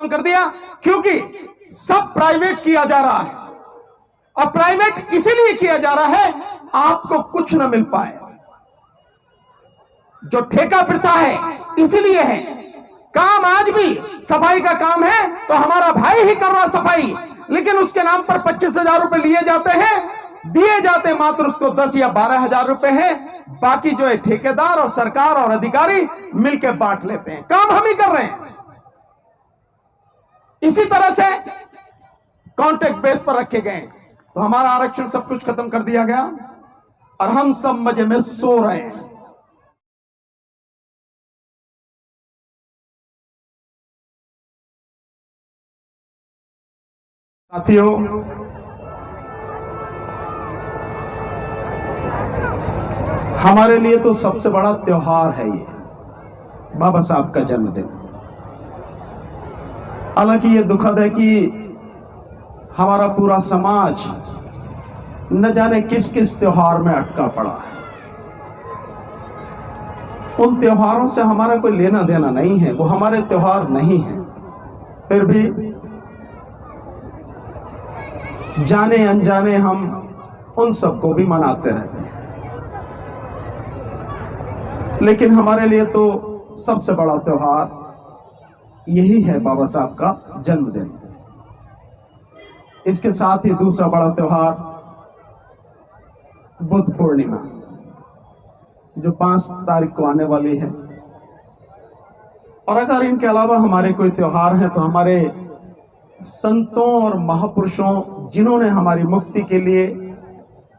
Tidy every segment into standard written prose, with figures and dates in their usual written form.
खत्म कर दिया, क्योंकि सब प्राइवेट किया जा रहा है। और प्राइवेट इसीलिए किया जा रहा है आपको कुछ न मिल पाए। जो ठेका प्रथा है इसीलिए है। काम आज भी सफाई का काम है तो हमारा भाई ही कर रहा सफाई, लेकिन उसके नाम पर 25,000 रुपए लिए जाते हैं, दिए जाते मात्र उसको 10 या 12,000 रुपए है। बाकी जो है ठेकेदार और सरकार और अधिकारी मिलकर बांट लेते हैं, काम हम ही कर रहे हैं। इसी तरह से कॉन्ट्रैक्ट बेस पर रखे गए तो हमारा आरक्षण सब कुछ खत्म कर दिया गया और हम सब मजे में सो रहे हैं। साथियों, हमारे लिए तो सबसे बड़ा त्योहार है ये बाबा साहब का जन्मदिन। हालांकि ये दुखद है कि हमारा पूरा समाज न जाने किस किस त्योहार में अटका पड़ा है। उन त्योहारों से हमारा कोई लेना देना नहीं है, वो हमारे त्योहार नहीं है, फिर भी जाने अनजाने हम उन सबको भी मनाते रहते हैं। लेकिन हमारे लिए तो सबसे बड़ा त्योहार यही है बाबा साहब का जन्मदिन। इसके साथ ही दूसरा बड़ा त्योहार बुद्ध पूर्णिमा, जो 5 तारीख को आने वाली है। और अगर इनके अलावा हमारे कोई त्योहार हैं तो हमारे संतों और महापुरुषों, जिन्होंने हमारी मुक्ति के लिए,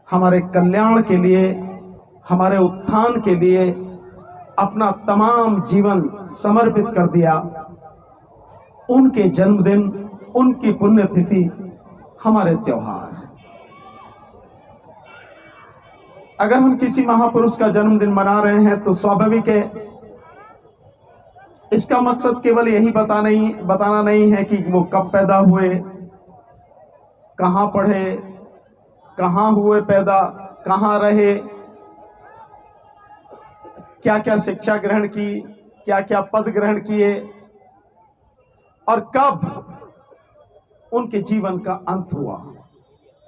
हमारे कल्याण के लिए, हमारे उत्थान के लिए अपना तमाम जीवन समर्पित कर दिया, उनके जन्मदिन, उनकी पुण्यतिथि हमारे त्योहार है। अगर हम किसी महापुरुष का जन्मदिन मना रहे हैं तो स्वाभाविक है, इसका मकसद केवल यही बताना नहीं है कि वो कब पैदा हुए, कहां पढ़े, कहां हुए पैदा, कहां रहे, क्या क्या शिक्षा ग्रहण की, क्या क्या पद ग्रहण किए और कब उनके जीवन का अंत हुआ।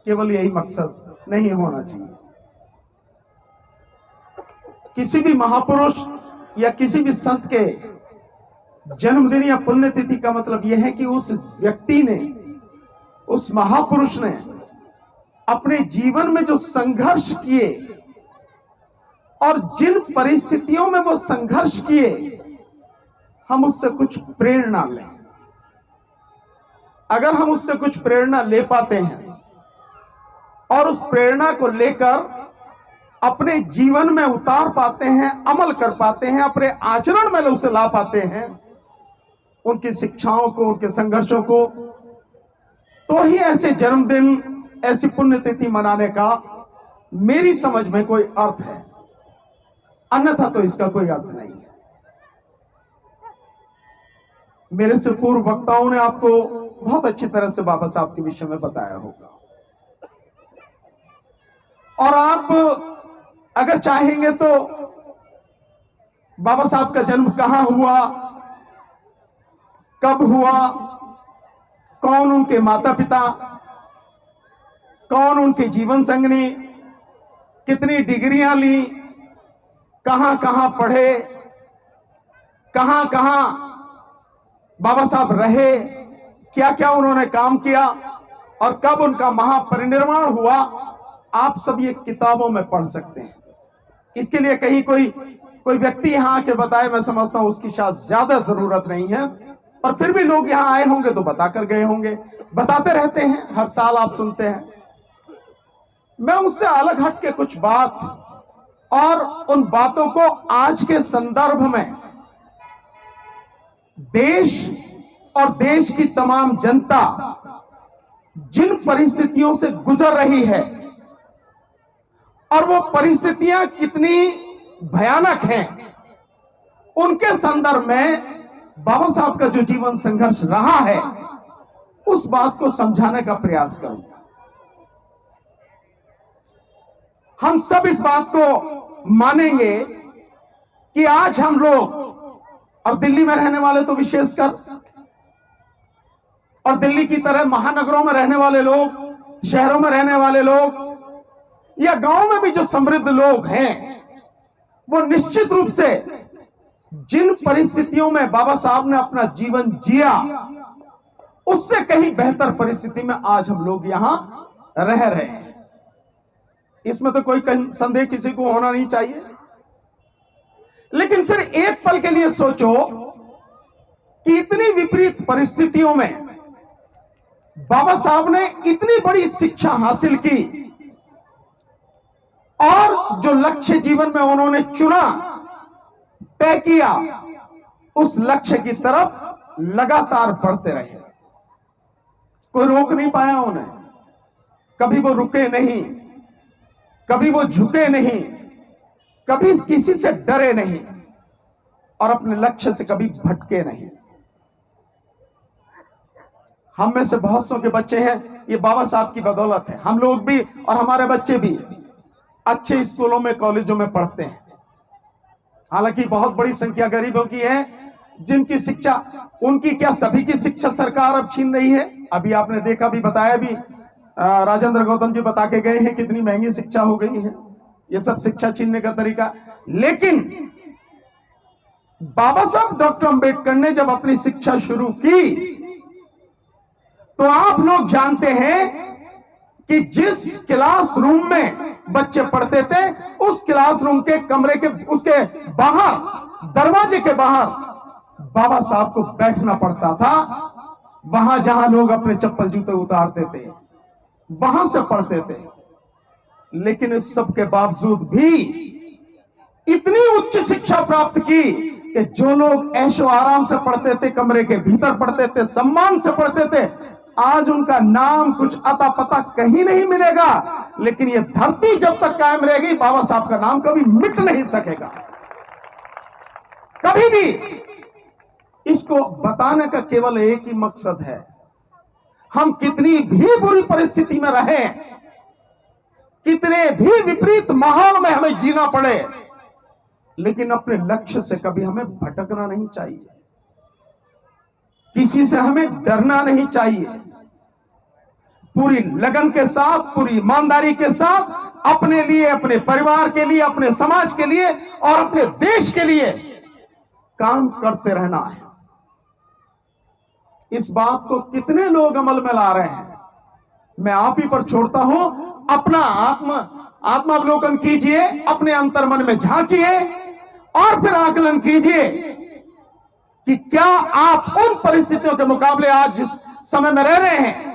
केवल यही मकसद नहीं होना चाहिए। किसी भी महापुरुष या किसी भी संत के जन्मदिन या पुण्यतिथि का मतलब यह है कि उस व्यक्ति ने, उस महापुरुष ने अपने जीवन में जो संघर्ष किए और जिन परिस्थितियों में वो संघर्ष किए, हम उससे कुछ प्रेरणा लें। अगर हम उससे कुछ प्रेरणा ले पाते हैं और उस प्रेरणा को लेकर अपने जीवन में उतार पाते हैं, अमल कर पाते हैं, अपने आचरण में उसे ला पाते हैं, उनकी शिक्षाओं को, उनके संघर्षों को, तो ही ऐसे जन्मदिन, ऐसी पुण्यतिथि मनाने का मेरी समझ में कोई अर्थ है, अन्यथा तो इसका कोई अर्थ नहीं है। मेरे से पूर्व वक्ताओं ने आपको बहुत अच्छी तरह से बाबा साहब के विषय में बताया होगा, और आप अगर चाहेंगे तो बाबा साहब का जन्म कहां हुआ, कब हुआ, कौन उनके माता पिता, कौन उनके जीवन संगनी, कितनी डिग्रियां ली, कहां कहां पढ़े, कहां कहां बाबा साहब रहे, क्या क्या उन्होंने काम किया और कब उनका महापरिनिर्वाण हुआ, आप सब ये किताबों में पढ़ सकते हैं। इसके लिए कहीं कोई व्यक्ति यहां आके बताए, मैं समझता हूं उसकी शायद ज्यादा जरूरत नहीं है, पर फिर भी लोग यहां आए होंगे तो बताकर गए होंगे, बताते रहते हैं, हर साल आप सुनते हैं। मैं उससे अलग हट के कुछ बात और उन बातों को आज के संदर्भ में देश और देश की तमाम जनता जिन परिस्थितियों से गुजर रही है और वो परिस्थितियां कितनी भयानक हैं, उनके संदर्भ में बाबा साहब का जो जीवन संघर्ष रहा है, उस बात को समझाने का प्रयास करूंगा। हम सब इस बात को मानेंगे कि आज हम लोग, और दिल्ली में रहने वाले तो विशेषकर, और दिल्ली की तरह महानगरों में रहने वाले लोग, शहरों में रहने वाले लोग या गांव में भी जो समृद्ध लोग हैं, वो निश्चित रूप से जिन परिस्थितियों में बाबा साहब ने अपना जीवन जिया, उससे कहीं बेहतर परिस्थिति में आज हम लोग यहां रह रहे हैं। इसमें तो कोई संदेह किसी को होना नहीं चाहिए। लेकिन फिर एक पल के लिए सोचो कि इतनी विपरीत परिस्थितियों में बाबा साहब ने इतनी बड़ी शिक्षा हासिल की और जो लक्ष्य जीवन में उन्होंने चुना, तय किया, उस लक्ष्य की तरफ लगातार बढ़ते रहे। कोई रोक नहीं पाया उन्हें, कभी वो रुके नहीं, कभी वो झुके नहीं, कभी किसी से डरे नहीं और अपने लक्ष्य से कभी भटके नहीं। हम में से बहुत सौ के बच्चे हैं, ये बाबा साहब की बदौलत है। हम लोग भी और हमारे बच्चे भी अच्छे स्कूलों में, कॉलेजों में पढ़ते हैं। हालांकि बहुत बड़ी संख्या गरीबों की है जिनकी शिक्षा, उनकी क्या सभी की शिक्षा सरकार अब छीन रही है? अभी आपने देखा भी, बताया भी, राजेंद्र गौतम जी बता के गए हैं कितनी महंगी शिक्षा हो गई है। ये सब शिक्षा छीनने का तरीका। लेकिन बाबा साहब डॉक्टर अंबेडकर ने जब अपनी शिक्षा शुरू की तो आप लोग जानते हैं कि जिस क्लासरूम में बच्चे पढ़ते थे, उस क्लासरूम के कमरे के उसके बाहर, दरवाजे के बाहर बाबा साहब को बैठना पड़ता था। वहां जहां लोग अपने चप्पल जूते उतारते थे, वहां से पढ़ते थे। लेकिन इस सब के बावजूद भी इतनी उच्च शिक्षा प्राप्त की कि जो लोग ऐशो आराम से पढ़ते थे, कमरे के भीतर पढ़ते थे, सम्मान से पढ़ते थे, आज उनका नाम कुछ अता पता कहीं नहीं मिलेगा। लेकिन ये धरती जब तक कायम रहेगी, बाबा साहब का नाम कभी मिट नहीं सकेगा, कभी भी। इसको बताने का केवल एक ही मकसद है, हम कितनी भी बुरी परिस्थिति में रहे, कितने भी विपरीत माहौल में हमें जीना पड़े, लेकिन अपने लक्ष्य से कभी हमें भटकना नहीं चाहिए, किसी से हमें डरना नहीं चाहिए। पूरी लगन के साथ, पूरी ईमानदारी के साथ अपने लिए, अपने परिवार के लिए, अपने समाज के लिए और अपने देश के लिए काम करते रहना है। इस बात को कितने लोग अमल में ला रहे हैं, मैं आप ही पर छोड़ता हूं। अपना आत्मावलोकन कीजिए, अपने अंतर मन में झांकिए और फिर आकलन कीजिए कि क्या आप उन परिस्थितियों के मुकाबले आज जिस समय में रह रहे हैं,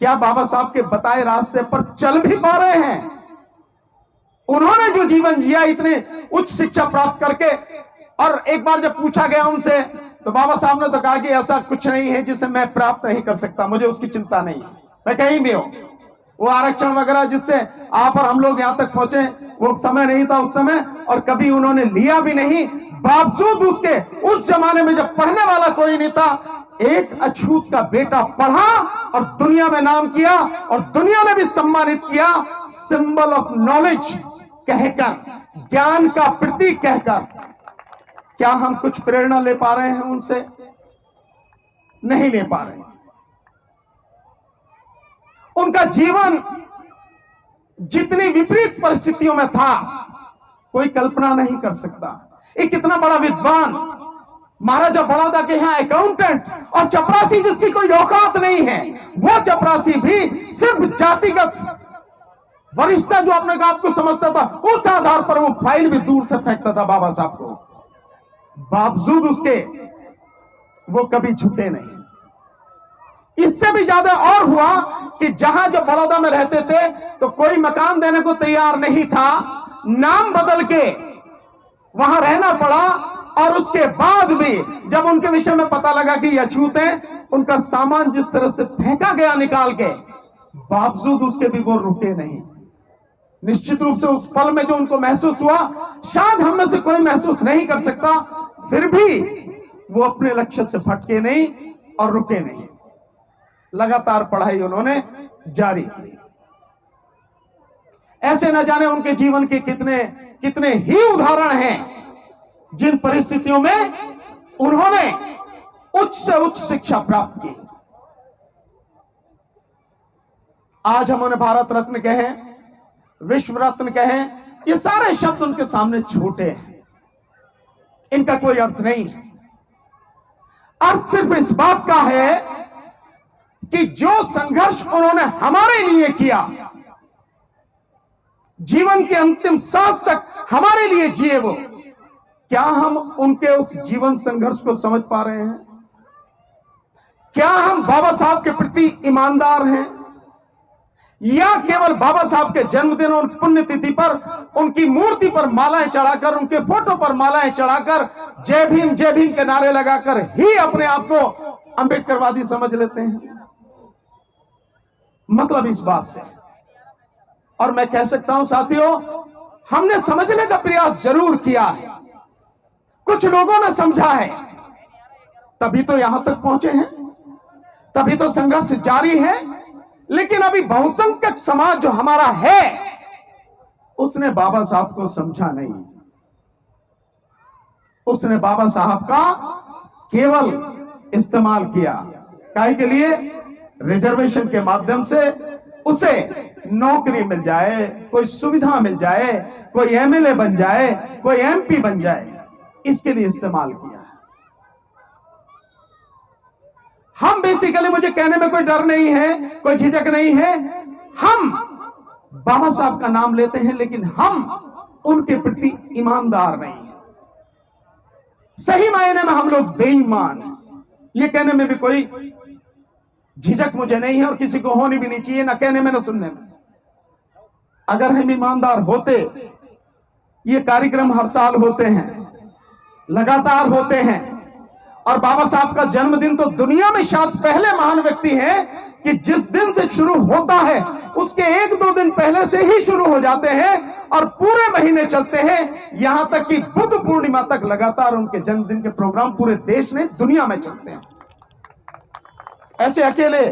क्या बाबा साहब के बताए रास्ते पर चल भी पा रहे हैं? उन्होंने जो जीवन जिया इतने उच्च शिक्षा प्राप्त करके, और एक बार जब पूछा गया उनसे तो बाबा साहब ने तो कहा कि ऐसा कुछ नहीं है जिसे मैं प्राप्त नहीं कर सकता, मुझे उसकी चिंता नहीं है, मैं कहीं भी हूं। वो आरक्षण वगैरह जिससे आप और हम लोग यहां तक पहुंचे, वो समय नहीं था उस समय, और कभी उन्होंने लिया भी नहीं। बावजूद उसके, उस जमाने में जब पढ़ने वाला कोई नहीं था, एक अछूत का बेटा पढ़ा और दुनिया में नाम किया और दुनिया ने भी सम्मानित किया, सिंबल ऑफ नॉलेज कहकर, ज्ञान का प्रतीक कहकर। क्या हम कुछ प्रेरणा ले पा रहे हैं उनसे? नहीं ले पा रहे। उनका जीवन जितनी विपरीत परिस्थितियों में था, कोई कल्पना नहीं कर सकता। एक कितना बड़ा विद्वान, महाराजा बड़ौदा के यहाँ अकाउंटेंट, और चपरासी जिसकी कोई औकात नहीं है, वो चपरासी भी सिर्फ जातिगत वरिष्ठता जो अपने आप को समझता था, उस आधार पर वो फाइल भी दूर से फेंकता था बाबा साहब को। बावजूद उसके वो कभी झुके नहीं। इससे भी ज्यादा और हुआ कि जहां जो बड़ौदा में रहते थे तो कोई मकान देने को तैयार नहीं था, नाम बदल के वहां रहना पड़ा। और उसके बाद भी जब उनके विषय में पता लगा कि ये अछूत हैं, उनका सामान जिस तरह से फेंका गया निकाल के, बावजूद उसके भी वो रुके नहीं। निश्चित रूप से उस पल में जो उनको महसूस हुआ, शायद हम में से कोई महसूस नहीं कर सकता, फिर भी वो अपने लक्ष्य से भटके नहीं और रुके नहीं। लगातार पढ़ाई उन्होंने जारी की। ऐसे न जाने उनके जीवन के कितने कितने ही उदाहरण हैं जिन परिस्थितियों में उन्होंने उच्च से उच्च शिक्षा प्राप्त की। आज हम उन्हें भारत रत्न कहें, विश्व रत्न कहें, ये सारे शब्द उनके सामने छोटे हैं, इनका कोई अर्थ नहीं है। अर्थ सिर्फ इस बात का है कि जो संघर्ष उन्होंने हमारे लिए किया, जीवन के अंतिम सांस तक हमारे लिए जिए, वो क्या हम उनके उस जीवन संघर्ष को समझ पा रहे हैं? क्या हम बाबा साहब के प्रति ईमानदार हैं, या केवल बाबा साहब के जन्मदिन और पुण्यतिथि पर उनकी मूर्ति पर मालाएं चढ़ाकर, उनके फोटो पर मालाएं चढ़ाकर, जय भीम के नारे लगाकर ही अपने आप को अंबेडकरवादी समझ लेते हैं? मतलब इस बात से, और मैं कह सकता हूं साथियों, हमने समझने का प्रयास जरूर किया है, कुछ लोगों ने समझा है, तभी तो यहां तक पहुंचे हैं, तभी तो संघर्ष जारी है। लेकिन अभी बहुसंख्यक समाज जो हमारा है, उसने बाबा साहब को समझा नहीं। उसने बाबा साहब का केवल इस्तेमाल किया, काहे के लिए? रिजर्वेशन के माध्यम से उसे नौकरी मिल जाए, कोई सुविधा मिल जाए, कोई एमएलए बन जाए, कोई एमपी बन जाए, इसके लिए इस्तेमाल किया। हम बेसिकली, मुझे कहने में कोई डर नहीं है, कोई झिझक नहीं है, हम बाबा साहब का नाम लेते हैं, लेकिन हम उनके प्रति ईमानदार नहीं हैं। सही मायने में हम लोग बेईमान हैं, ये कहने में भी कोई झिझक मुझे नहीं है, और किसी को होनी भी नहीं चाहिए, ना कहने में ना सुनने में। अगर हम ईमानदार होते, ये कार्यक्रम हर साल होते हैं, लगातार होते हैं, और बाबा साहब का जन्मदिन तो दुनिया में शायद पहले महान व्यक्ति हैं कि जिस दिन से शुरू होता है उसके 1-2 दिन पहले से ही शुरू हो जाते हैं और पूरे महीने चलते हैं, यहां तक कि बुद्ध पूर्णिमा तक लगातार उनके जन्मदिन के प्रोग्राम पूरे देश में, दुनिया में चलते हैं। ऐसे अकेले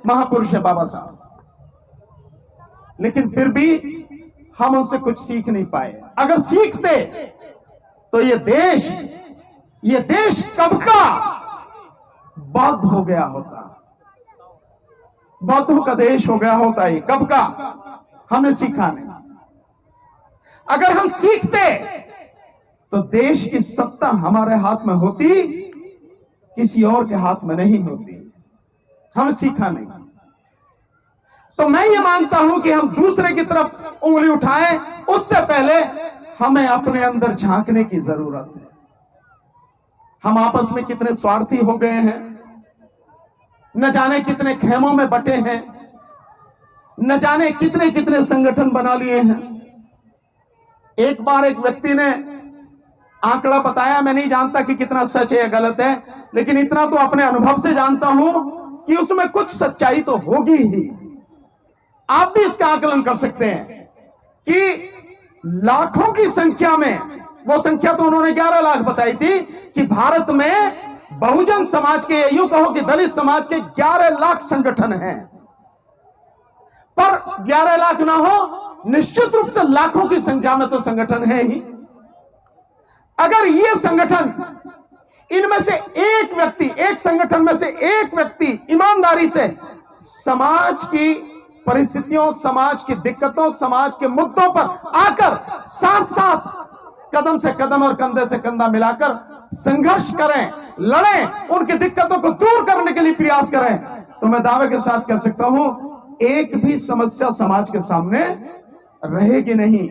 महापुरुष है बाबा साहब, लेकिन फिर भी हम उनसे कुछ सीख नहीं पाए। अगर सीखते तो ये देश कब का बौद्ध हो गया होता, बौद्धों का देश हो गया होता, ये कब का। हमने सीखा नहीं। अगर हम सीखते तो देश की सत्ता हमारे हाथ में होती, किसी और के हाथ में नहीं होती। हमने सीखा नहीं। तो मैं ये मानता हूं कि हम दूसरे की तरफ उंगली उठाएं, उससे पहले हमें अपने अंदर झांकने की जरूरत है। हम आपस में कितने स्वार्थी हो गए हैं, न जाने कितने खेमों में बटे हैं, न जाने कितने कितने संगठन बना लिए हैं। एक बार एक व्यक्ति ने आंकड़ा बताया, मैं नहीं जानता कि कितना सच है या गलत है, लेकिन इतना तो अपने अनुभव से जानता हूं कि उसमें कुछ सच्चाई तो होगी ही। आप भी इसका आकलन कर सकते हैं कि लाखों की संख्या में, वो संख्या तो उन्होंने 11 लाख बताई थी, कि भारत में बहुजन समाज के, यूं कहो कि दलित समाज के 11 लाख संगठन हैं। पर 11 लाख ना हो, निश्चित रूप से लाखों की संख्या में तो संगठन है ही। अगर ये संगठन, इनमें से एक व्यक्ति, एक संगठन में से एक व्यक्ति ईमानदारी से समाज की परिस्थितियों, समाज की दिक्कतों, समाज के मुद्दों पर आकर साथ साथ कदम से कदम और कंधे से कंधा मिलाकर संघर्ष करें, लड़ें, उनकी दिक्कतों को दूर करने के लिए प्रयास करें, तो मैं दावे के साथ कह सकता हूं, एक भी समस्या समाज के सामने रहेगी नहीं,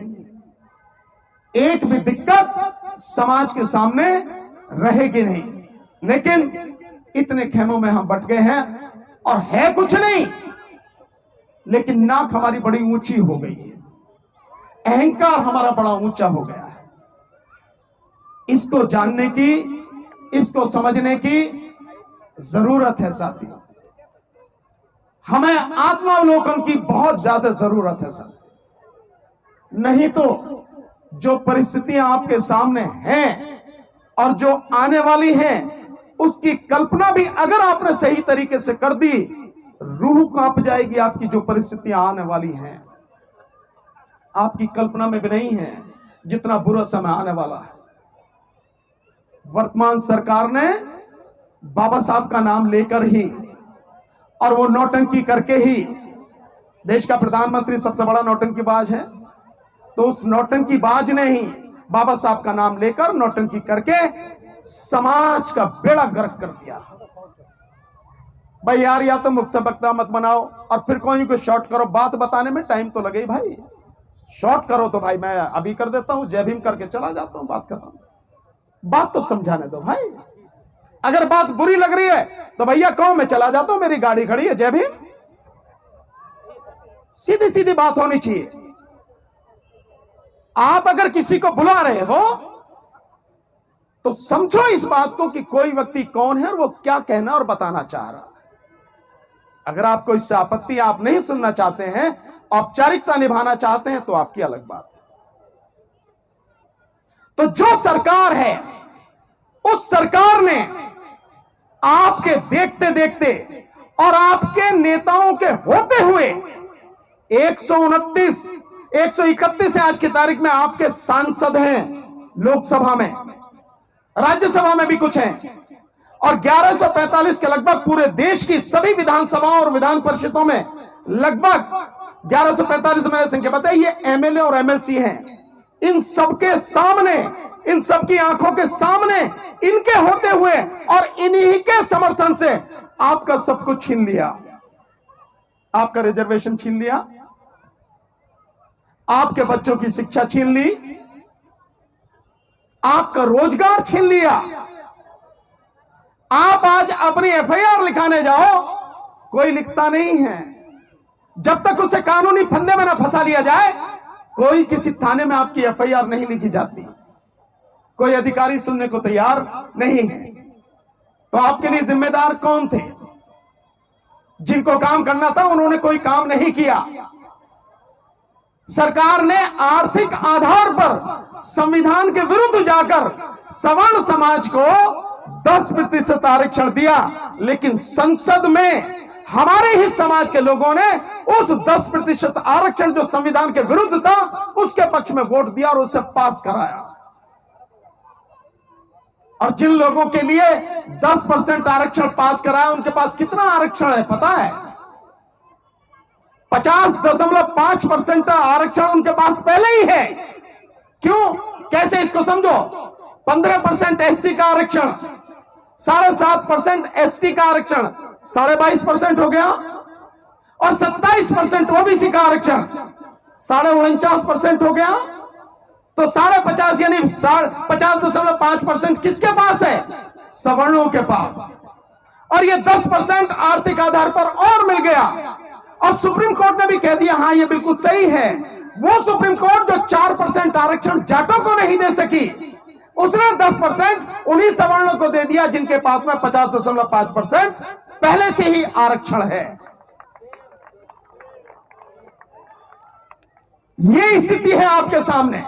एक भी दिक्कत समाज के सामने रहेगी नहीं। लेकिन इतने खेमों में हम बट गए हैं, और है कुछ नहीं, लेकिन नाक हमारी बड़ी ऊंची हो गई है, अहंकार हमारा बड़ा ऊंचा हो गया है। इसको जानने की, इसको समझने की जरूरत है साथियों। हमें आत्मावलोकन की बहुत ज्यादा जरूरत है साथियों। नहीं तो जो परिस्थितियां आपके सामने हैं और जो आने वाली हैं, उसकी कल्पना भी अगर आपने सही तरीके से कर दी, रूह कांप जाएगी। आपकी जो परिस्थितियां आने वाली हैं, आपकी कल्पना में भी नहीं है जितना बुरा समय आने वाला है। वर्तमान सरकार ने बाबा साहब का नाम लेकर ही और वो नौटंकी करके ही देश का प्रधानमंत्री सबसे बड़ा नौटंकीबाज है, तो उस नौटंकीबाज ने ही बाबा साहब का नाम लेकर नौटंकी करके समाज का बेड़ा गर्क कर दिया। भाई यार, या तो मुक्त वक्ता मत बनाओ और फिर कोई को शॉर्ट करो। बात बताने में टाइम तो लगे भाई, शॉर्ट करो तो भाई मैं अभी कर देता हूं, जय भीम करके चला जाता हूं, बात खत्म। बात तो समझाने दो भाई। अगर बात बुरी लग रही है तो भैया कहो मैं चला जाता हूं, मेरी गाड़ी खड़ी है, जय भीम। सीधी सीधी बात होनी चाहिए। आप अगर किसी को बुला रहे हो तो समझो इस बात को कि कोई व्यक्ति कौन है और वो क्या कहना और बताना चाह रहा है। अगर आपको इससे आपत्ति, आप नहीं सुनना चाहते हैं, औपचारिकता निभाना चाहते हैं, तो आपकी अलग बात है। तो जो सरकार है, उस सरकार ने आपके देखते देखते और आपके नेताओं के होते हुए 129, 131 आज की तारीख में आपके सांसद हैं लोकसभा में, राज्यसभा में भी कुछ हैं, और 1145 के लगभग पूरे देश की सभी विधानसभाओं और विधान परिषदों में लगभग 1145 मैंने संख्या बताई, ये एमएलए और एमएलसी हैं। इन सबके सामने, इन सबकी आंखों के सामने, इनके होते हुए और इन्हीं के समर्थन से आपका सब कुछ छीन लिया। आपका रिजर्वेशन छीन लिया, आपके बच्चों की शिक्षा छीन ली, आपका रोजगार छीन लिया। आप आज अपनी एफआईआर लिखाने जाओ, कोई लिखता नहीं है। जब तक उसे कानूनी फंदे में ना फंसा लिया जाए, कोई किसी थाने में आपकी एफआईआर नहीं लिखी जाती। कोई अधिकारी सुनने को तैयार नहीं है। तो आपके लिए जिम्मेदार कौन थे? जिनको काम करना था उन्होंने कोई काम नहीं किया। सरकार ने आर्थिक आधार पर संविधान के विरुद्ध जाकर सवर्ण समाज को 10% आरक्षण दिया, लेकिन संसद में हमारे ही समाज के लोगों ने उस 10% आरक्षण जो संविधान के विरुद्ध था, उसके पक्ष में वोट दिया और उसे पास कराया। और जिन लोगों के लिए 10% आरक्षण पास कराया, उनके पास कितना आरक्षण है पता है? 50.5% आरक्षण उनके पास पहले ही है। क्यों? कैसे इसको समझो। 15% एससी का आरक्षण, 7.5% एसटी का आरक्षण, 22.5% हो गया, और 27% ओबीसी का आरक्षण, 49.5% हो गया। तो 50.5 यानी 50.5% किसके पास है? सवर्णों के पास। और ये 10% आर्थिक आधार पर और मिल गया। और सुप्रीम कोर्ट ने भी कह दिया हाँ ये बिल्कुल सही है। वो सुप्रीम कोर्ट जो 4% आरक्षण जाटों को नहीं दे सकी, उसने 10% उन्हीं सवर्णों को दे दिया जिनके पास में 50.5% पहले से ही आरक्षण है। ये स्थिति है आपके सामने।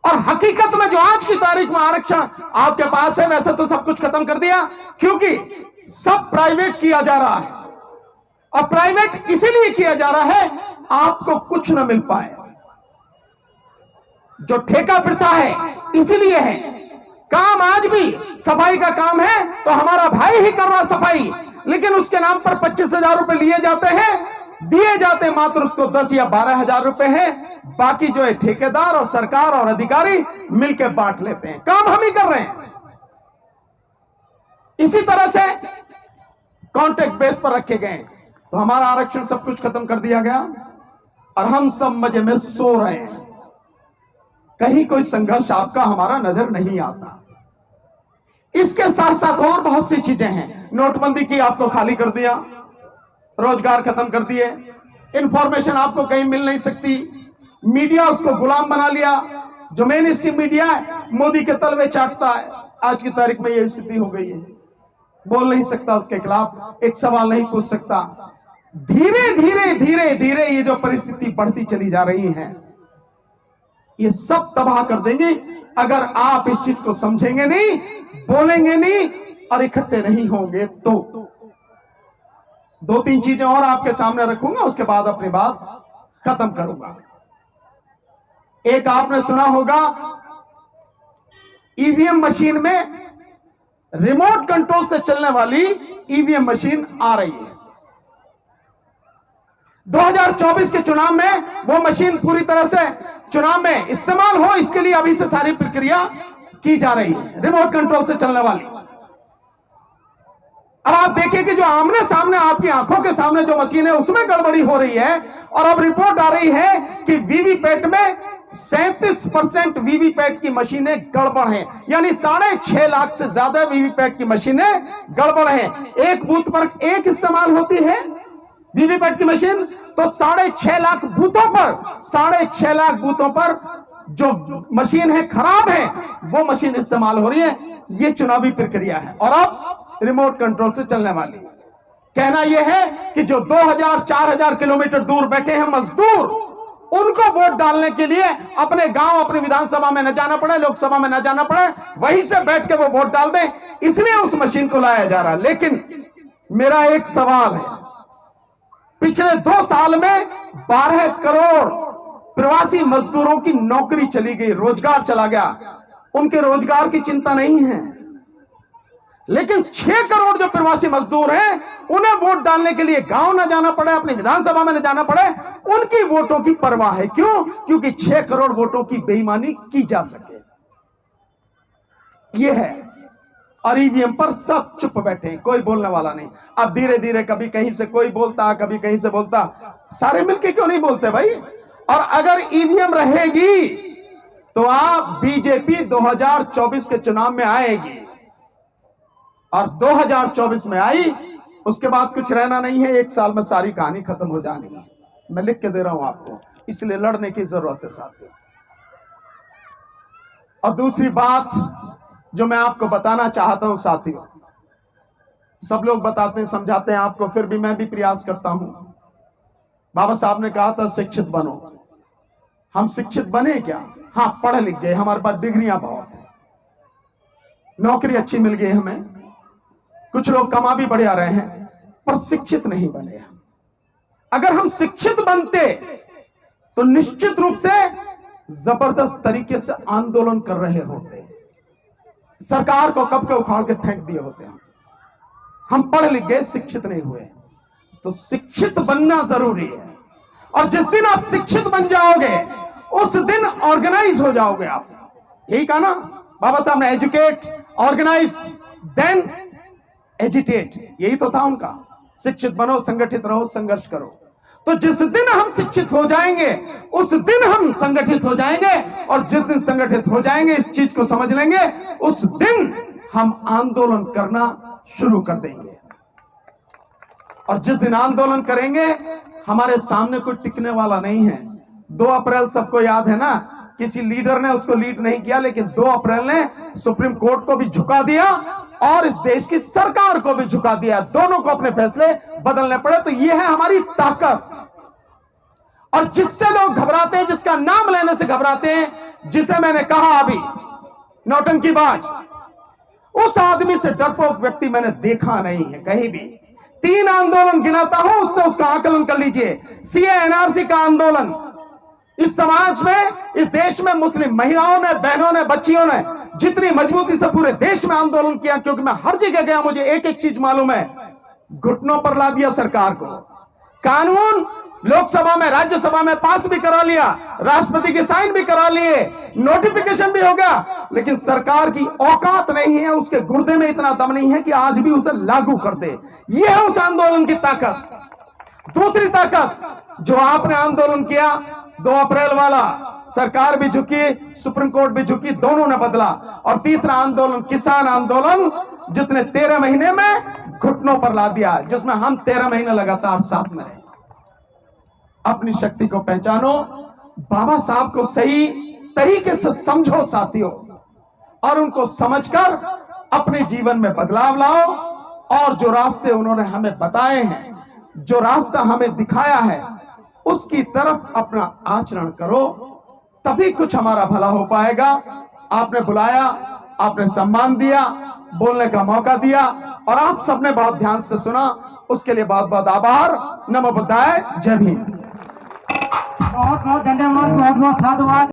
और हकीकत में जो आज की तारीख में आरक्षण आपके पास है, वैसे तो सब कुछ खत्म कर दिया, क्योंकि सब प्राइवेट किया जा रहा है। और प्राइवेट इसीलिए किया जा रहा है आपको कुछ न मिल पाए। जो ठेका प्रथा है इसीलिए है। काम आज भी सफाई का काम है तो हमारा भाई ही कर रहा सफाई, लेकिन उसके नाम पर 25,000 रुपए लिए जाते हैं, दिए जाते मात्र उसको 10 या 12,000 रुपए हैं। बाकी जो है ठेकेदार और सरकार और अधिकारी मिलकर बांट लेते हैं। काम हम ही कर रहे हैं। इसी तरह से कॉन्ट्रैक्ट बेस पर रखे गए, तो हमारा आरक्षण सब कुछ खत्म कर दिया गया और हम सब मजे में सो रहे हैं। कहीं कोई संघर्ष आपका हमारा नजर नहीं आता। इसके साथ साथ और बहुत सी चीजें हैं। नोटबंदी की, आपको खाली कर दिया, रोजगार खत्म कर दिए, इंफॉर्मेशन आपको कहीं मिल नहीं सकती, मीडिया उसको गुलाम बना लिया। जो मेन स्ट्रीम मीडिया है मोदी के तलवे चाटता है। आज की तारीख में यह स्थिति हो गई है। बोल नहीं सकता उसके खिलाफ, एक सवाल नहीं पूछ सकता। धीरे धीरे धीरे धीरे ये जो परिस्थिति बढ़ती चली जा रही है, ये सब तबाह कर देंगे अगर आप इस चीज को समझेंगे नहीं, बोलेंगे नहीं और इकट्ठे नहीं होंगे। तो 2-3 चीजें और आपके सामने रखूंगा, उसके बाद अपनी बात खत्म करूंगा। एक आपने सुना होगा, ईवीएम मशीन में रिमोट कंट्रोल से चलने वाली ईवीएम मशीन आ रही है। 2024 के चुनाव में वो मशीन पूरी तरह से चुनाव में इस्तेमाल हो, इसके लिए अभी से सारी प्रक्रिया की जा रही है, रिमोट कंट्रोल से चलने वाली। अब आप देखिए कि जो आमने सामने आपकी आंखों के सामने जो मशीन है उसमें गड़बड़ी हो रही है, और अब रिपोर्ट आ रही है कि वीवीपैट में 37% वीवीपैट की मशीनें गड़बड़ हैं, यानी 6.5 लाख से ज्यादा वीवीपैट की मशीनें गड़बड़ हैं। एक बूथ पर एक इस्तेमाल होती है वीवीपैट की मशीन, तो 6.5 लाख बूथों पर 6.5 लाख बूथों पर जो मशीन है खराब है वो मशीन इस्तेमाल हो रही है। ये चुनावी प्रक्रिया है और अब रिमोट कंट्रोल से चलने वाली। कहना यह है कि जो 2000-4000 किलोमीटर दूर बैठे हैं मजदूर, उनको वोट डालने के लिए अपने गांव, अपनी विधानसभा में न जाना पड़े, लोकसभा में न जाना पड़े, वहीं से बैठ के वो वोट डाल दें, इसलिए उस मशीन को लाया जा रहा है। लेकिन मेरा एक सवाल है, पिछले 2 साल में 12 करोड़ प्रवासी मजदूरों की नौकरी चली गई, रोजगार चला गया, उनके रोजगार की चिंता नहीं है। लेकिन 6 करोड़ जो प्रवासी मजदूर हैं उन्हें वोट डालने के लिए गांव न जाना पड़े, अपनी विधानसभा में न जाना पड़े, उनकी वोटों की परवाह है। क्यों? क्योंकि 6 करोड़ वोटों की बेईमानी की जा सके, यह है। और ईवीएम पर सब चुप बैठे हैं, कोई बोलने वाला नहीं। अब धीरे धीरे कभी कहीं से कोई बोलता, कभी कहीं से बोलता, सारे मिलके क्यों नहीं बोलते भाई? और अगर ईवीएम रहेगी तो आप बीजेपी 2024 के चुनाव में आएगी, और 2024 में आई, उसके बाद कुछ रहना नहीं है, 1 साल में सारी कहानी खत्म हो जानी है। मैं लिख के दे रहा हूं आपको, इसलिए लड़ने की जरूरत है साथियों। और दूसरी बात जो मैं आपको बताना चाहता हूं साथियों, सब लोग बताते हैं, समझाते हैं आपको, फिर भी मैं भी प्रयास करता हूं। बाबा साहब ने कहा था शिक्षित बनो। हम शिक्षित बने क्या? हाँ, पढ़े लिख गए, हमारे पास डिग्रियां बहुत है, नौकरी अच्छी मिल गई हमें, कुछ लोग कमा भी बढ़िया रहे हैं, पर शिक्षित नहीं बने हम। अगर हम शिक्षित बनते तो निश्चित रूप से जबरदस्त तरीके से आंदोलन कर रहे होते, सरकार को कब के उखाड़ के फेंक दिए होते हैं। हम पढ़ लिख गए, शिक्षित नहीं हुए, तो शिक्षित बनना जरूरी है। और जिस दिन आप शिक्षित बन जाओगे उस दिन ऑर्गेनाइज हो जाओगे आप। यही कहा ना बाबा साहब ने, एजुकेट, ऑर्गेनाइज, देन एजिटेट, यही तो था उनका। शिक्षित बनो, संगठित रहो, संघर्ष करो। तो जिस दिन हम शिक्षित हो जाएंगे उस दिन हम संगठित हो जाएंगे, और जिस दिन संगठित हो जाएंगे, इस चीज को समझ लेंगे, उस दिन हम आंदोलन करना शुरू कर देंगे। और जिस दिन आंदोलन करेंगे, हमारे सामने कोई टिकने वाला नहीं है। 2 अप्रैल सबको याद है ना, किसी लीडर ने उसको लीड नहीं किया, लेकिन 2 अप्रैल ने सुप्रीम कोर्ट को भी झुका दिया और इस देश की सरकार को भी झुका दिया। दोनों को अपने फैसले बदलने पड़े। तो यह है हमारी ताकत। और जिससे लोग घबराते हैं, जिसका नाम लेने से घबराते हैं, जिसे मैंने कहा अभी नौटंकीबाज, उस आदमी से डरपोक व्यक्ति मैंने देखा नहीं है कहीं भी। 3 आंदोलन गिनाता हूं, उससे उसका आकलन कर लीजिए। सीए एनआरसी का आंदोलन, इस समाज में, इस देश में मुस्लिम महिलाओं ने, बहनों ने, बच्चियों ने जितनी मजबूती से पूरे देश में आंदोलन किया, क्योंकि मैं हर जगह गया, मुझे एक एक चीज मालूम है, घुटनों पर ला दिया सरकार को। कानून लोकसभा में, राज्यसभा में पास भी करा लिया, राष्ट्रपति के साइन भी करा लिए, नोटिफिकेशन भी हो गया, लेकिन सरकार की औकात नहीं है, उसके गुर्दे में इतना दम नहीं है कि आज भी उसे लागू कर दे। यह है उस आंदोलन की ताकत। दूसरी ताकत जो आपने आंदोलन किया 2 अप्रैल वाला, सरकार भी झुकी, सुप्रीम कोर्ट भी झुकी, दोनों ने बदला। और तीसरा आंदोलन, किसान आंदोलन, जितने 13 महीने में घुटनों पर ला दिया, जिसमें हम 13 महीने लगातार साथ में रहे। अपनी शक्ति को पहचानो, बाबा साहब को सही तरीके से समझो साथियों, और उनको समझकर अपने जीवन में बदलाव लाओ। और जो रास्ते उन्होंने हमें बताए हैं, जो रास्ता हमें दिखाया है, उसकी तरफ अपना आचरण करो, तभी कुछ हमारा भला हो पाएगा। आपने बुलाया, आपने सम्मान दिया, बोलने का मौका दिया, और आप सबने बहुत ध्यान से सुना, उसके लिए बहुत बहुत आभार। नमो बुद्धाय, जय भीम। बहुत बहुत धन्यवाद, बहुत बहुत साधुवाद।